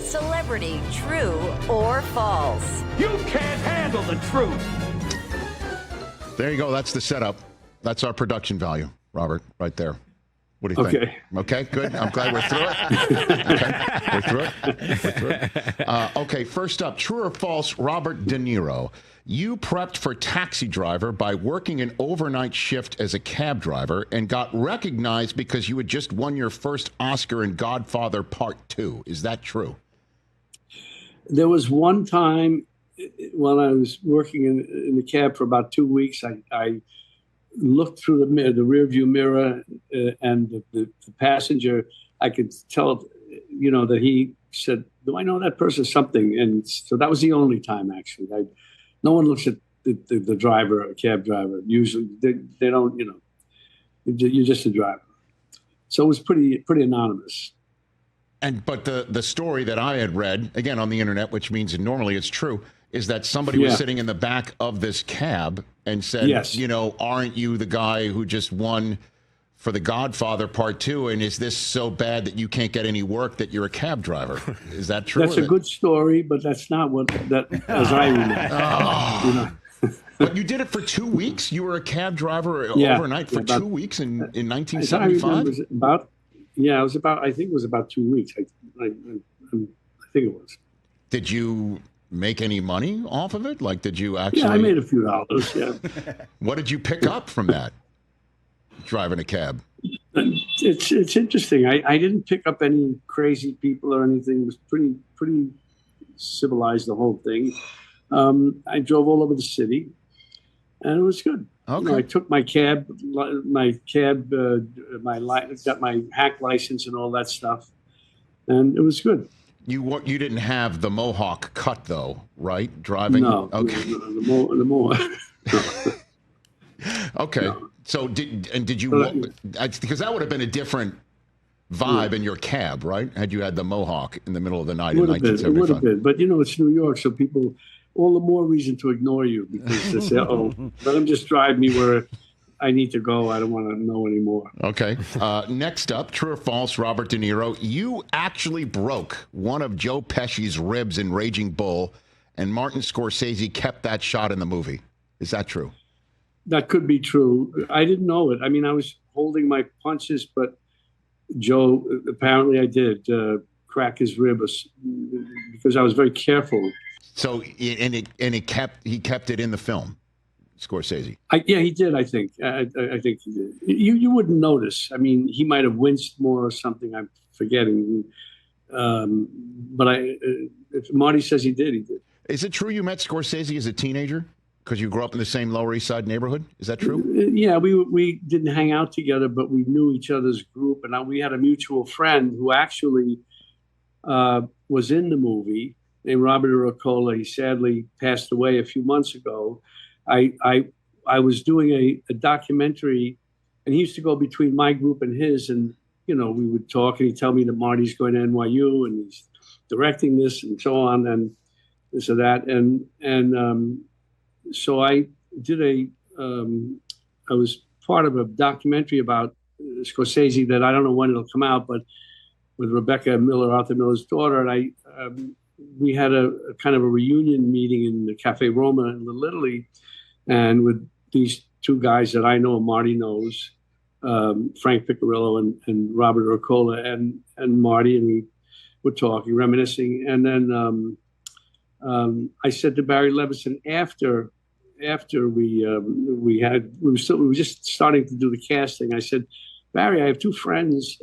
Celebrity True or False. You can't handle the truth. There you go. That's the setup. That's our production value, Robert, right there. What do you think? Okay, good. I'm glad we're through it. We're through it. Okay, first up, true or false, Robert De Niro. You prepped for Taxi Driver by working an overnight shift as a cab driver and got recognized because you had just won your first Oscar in Godfather Part 2. Is that true? There was one time when I was working in the cab for about 2 weeks, I looked through the rearview mirror, and the passenger, I could tell, that he said, "Do I know that person?" Something, and so that was the only time actually. No one looks at the driver, a cab driver. Usually, they don't. You're just a driver. So it was pretty anonymous. But the story that I had read, again on the internet, which means normally it's true, is that somebody was sitting in the back of this cab and said, yes. Aren't you the guy who just won for The Godfather Part 2? And is this so bad that you can't get any work that you're a cab driver? Is that true? That's a good story, but that's not as I remember. But you did it for 2 weeks? You were a cab driver overnight for 2 weeks in 1975? I think it was about 2 weeks. I think it was. Did you make any money off of it? Like, did you actually? Yeah, I made a few dollars, yeah. What did you pick up from that, driving a cab? It's interesting. I didn't pick up any crazy people or anything. It was pretty civilized, the whole thing. I drove all over the city, and it was good. Okay. I took my cab, got my hack license and all that stuff, and it was good. You didn't have the Mohawk cut though, right? Driving. No. Okay. The Mohawk. Okay. No. So did you? Because that would have been a different vibe in your cab, right? Had you had the Mohawk in the middle of the night in 1975. It would have been, but it's New York, so people. All the more reason to ignore you because they say, "Oh, let him just drive me where I need to go. I don't want to know anymore." Okay. Next up, true or false, Robert De Niro. You actually broke one of Joe Pesci's ribs in Raging Bull, and Martin Scorsese kept that shot in the movie. Is that true? That could be true. I didn't know it. I mean, I was holding my punches, but Joe, apparently I did crack his rib because I was very careful. So, he kept it in the film, Scorsese. He did. I think. I think he did. You wouldn't notice. I mean, he might have winced more or something. I'm forgetting. But if Marty says he did, he did. Is it true you met Scorsese as a teenager because you grew up in the same Lower East Side neighborhood? Is that true? Yeah, we didn't hang out together, but we knew each other's group, and we had a mutual friend who actually was in the movie. Named Robert Urcola. He sadly passed away a few months ago. I was doing a documentary, and he used to go between my group and his, and we would talk, and he'd tell me that Marty's going to NYU and he's directing this and so on and this or that, and so I did I was part of a documentary about Scorsese that I don't know when it'll come out, but with Rebecca Miller, Arthur Miller's daughter, and we had a kind of a reunion meeting in the Cafe Roma in Little Italy, and with these two guys that I know, Marty knows, Frank Piccirillo and Robert Urcola and Marty, and we were talking, reminiscing, and then I said to Barry Levinson after we were just starting to do the casting, I said, Barry, I have two friends,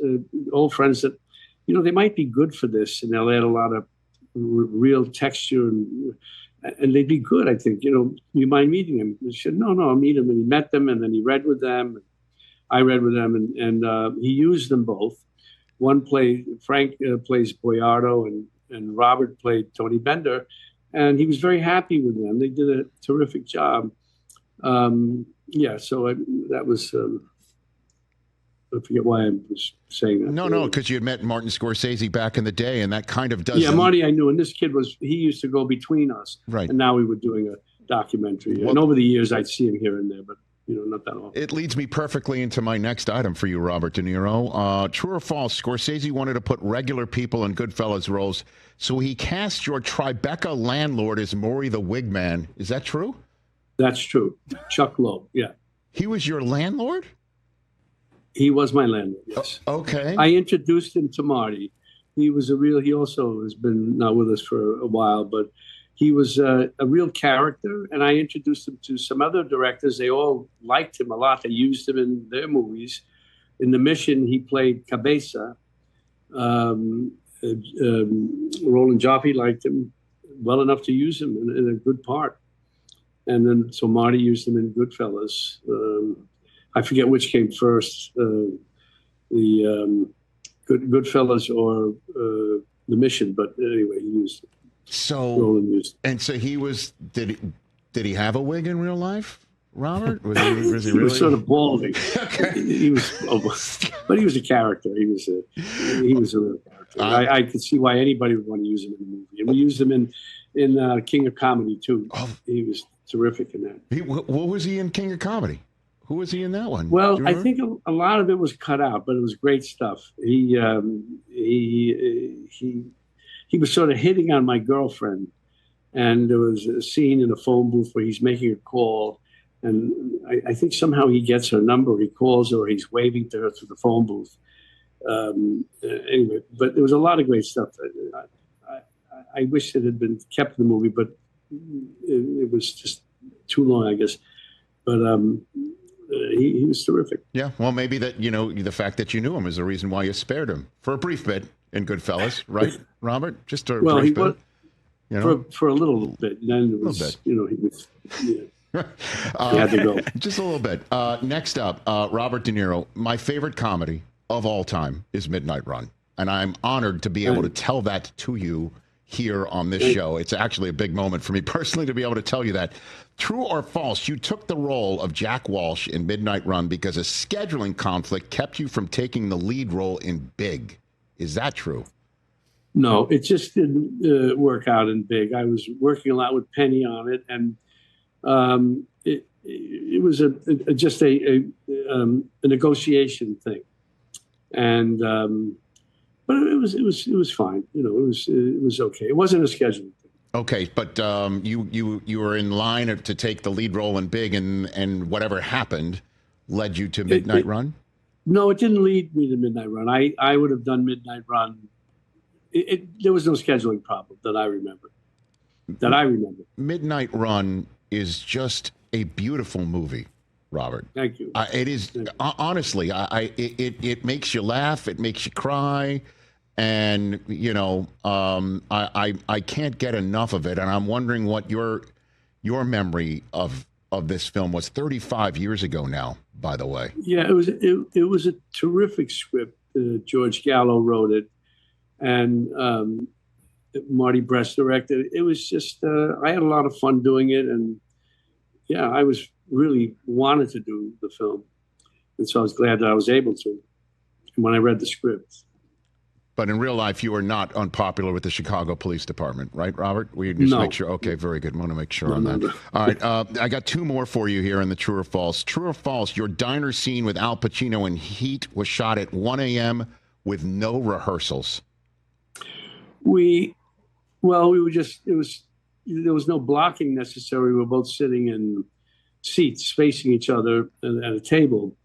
old friends that they might be good for this, and they'll add a lot of real texture and they'd be good, I think. You mind meeting them? He said, no, I'll meet them. And he met them, and then he read with them. I read with them, and he used them both. Frank plays Boyardo, and Robert played Tony Bender, and he was very happy with them. They did a terrific job. So that was. I forget why I was saying that. No, because you had met Martin Scorsese back in the day, and that kind of does. Yeah, Marty I knew, and this kid he used to go between us. Right. And now we were doing a documentary. And over the years, I'd see him here and there. But not that often. It leads me perfectly into my next item for you, Robert De Niro. True or false, Scorsese wanted to put regular people in Goodfellas roles, so he cast your Tribeca landlord as Maury the Wigman. Is that true? That's true. Chuck Loeb, yeah. He was your landlord? He was my landlord, yes. Okay. I introduced him to Marty. He also has been not with us for a while, but he was a real character, and I introduced him to some other directors. They all liked him a lot. They used him in their movies. In The Mission, he played Cabeza. Roland Joffe liked him well enough to use him in a good part. And then, so Marty used him in Goodfellas. I forget which came first, the Goodfellas or The Mission, but anyway, he used it. So he was. Did he have a wig in real life, Robert? Was he he really? was sort of balding. Okay. He was, but he was a character. He was a real character. I could see why anybody would want to use him in the movie, and we used him in King of Comedy too. Oh. He was terrific in that. What was he in King of Comedy? Who was he in that one? Well, I think a lot of it was cut out, but it was great stuff. He was sort of hitting on my girlfriend, and there was a scene in a phone booth where he's making a call, and I think somehow he gets her number. He calls her, or he's waving to her through the phone booth. Anyway, but there was a lot of great stuff. I wish it had been kept in the movie, but it was just too long, I guess. But he was terrific. Yeah, well, maybe that, the fact that you knew him is the reason why you spared him for a brief bit in Goodfellas, right, Robert? Just a brief bit. For a little bit. And then it was, he was, he had to go. Just a little bit. Next up, Robert De Niro. My favorite comedy of all time is Midnight Run, and I'm honored to be able to tell that to you here on this show. It's actually a big moment for me personally to be able to tell you that. True or false, you took the role of Jack Walsh in Midnight Run because a scheduling conflict kept you from taking the lead role in Big. Is that true? No, it just didn't work out in Big. I was working a lot with Penny on it, and it was just a negotiation thing. And but it was fine. It was okay. It wasn't a scheduling thing. Okay, but you were in line to take the lead role in Big, and whatever happened led you to Midnight Run? No, it didn't lead me to Midnight Run. I would have done Midnight Run. There was no scheduling problem that I remember. Midnight Run is just a beautiful movie, Robert. Thank you. It is, honestly, it makes you laugh, it makes you cry. And, I can't get enough of it. And I'm wondering what your memory of this film was 35 years ago now, by the way. Yeah, it was a terrific script. George Gallo wrote it, and Marty Brest directed it. It was just, I had a lot of fun doing it. And yeah, I was really wanted to do the film. And so I was glad that I was able to when I read the script. But in real life, you are not unpopular with the Chicago Police Department, right, Robert? We just make sure. Okay, very good. I want to make sure on that. No. All right, I got two more for you here in the true or false. True or false, your diner scene with Al Pacino in Heat was shot at 1 a.m. with no rehearsals. We were just, there was no blocking necessary. We were both sitting in seats facing each other at a table.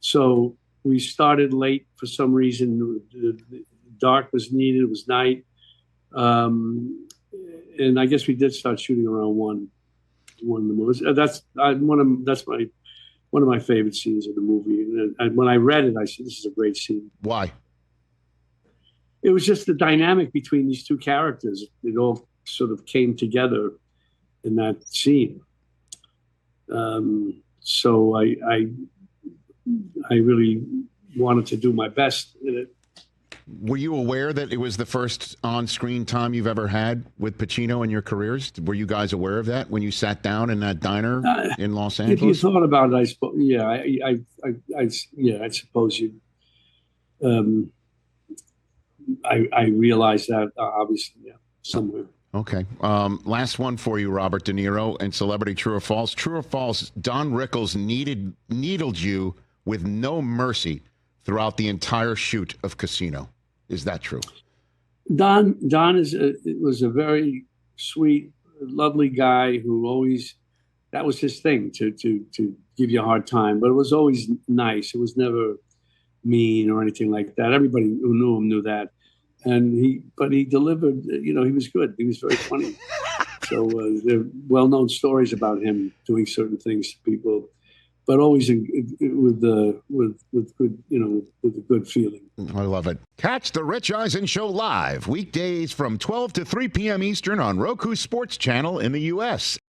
So we started late for some reason. Dark was needed. It was night, and I guess we did start shooting around one in the movie. That's one of my favorite scenes of the movie. And when I read it, I said, "This is a great scene." Why? It was just the dynamic between these two characters. It all sort of came together in that scene. So I really wanted to do my best in it. Were you aware that it was the first on-screen time you've ever had with Pacino in your careers? Were you guys aware of that when you sat down in that diner in Los Angeles? If you thought about it, I suppose. Yeah, I suppose you. I realized that obviously, yeah, somewhere. Okay. Last one for you, Robert De Niro, and Celebrity True or False. True or false, Don Rickles needled you with no mercy throughout the entire shoot of Casino. Is that true? Don was a very sweet, lovely guy who always, that was his thing, to give you a hard time. But it was always nice. It was never mean or anything like that. Everybody who knew him knew that. And he delivered, he was good. He was very funny. So there are well-known stories about him doing certain things to people, but always with good, with a good feeling. I love it. Catch the Rich Eisen Show live weekdays from 12 to 3 p.m. Eastern on Roku Sports Channel in the U.S.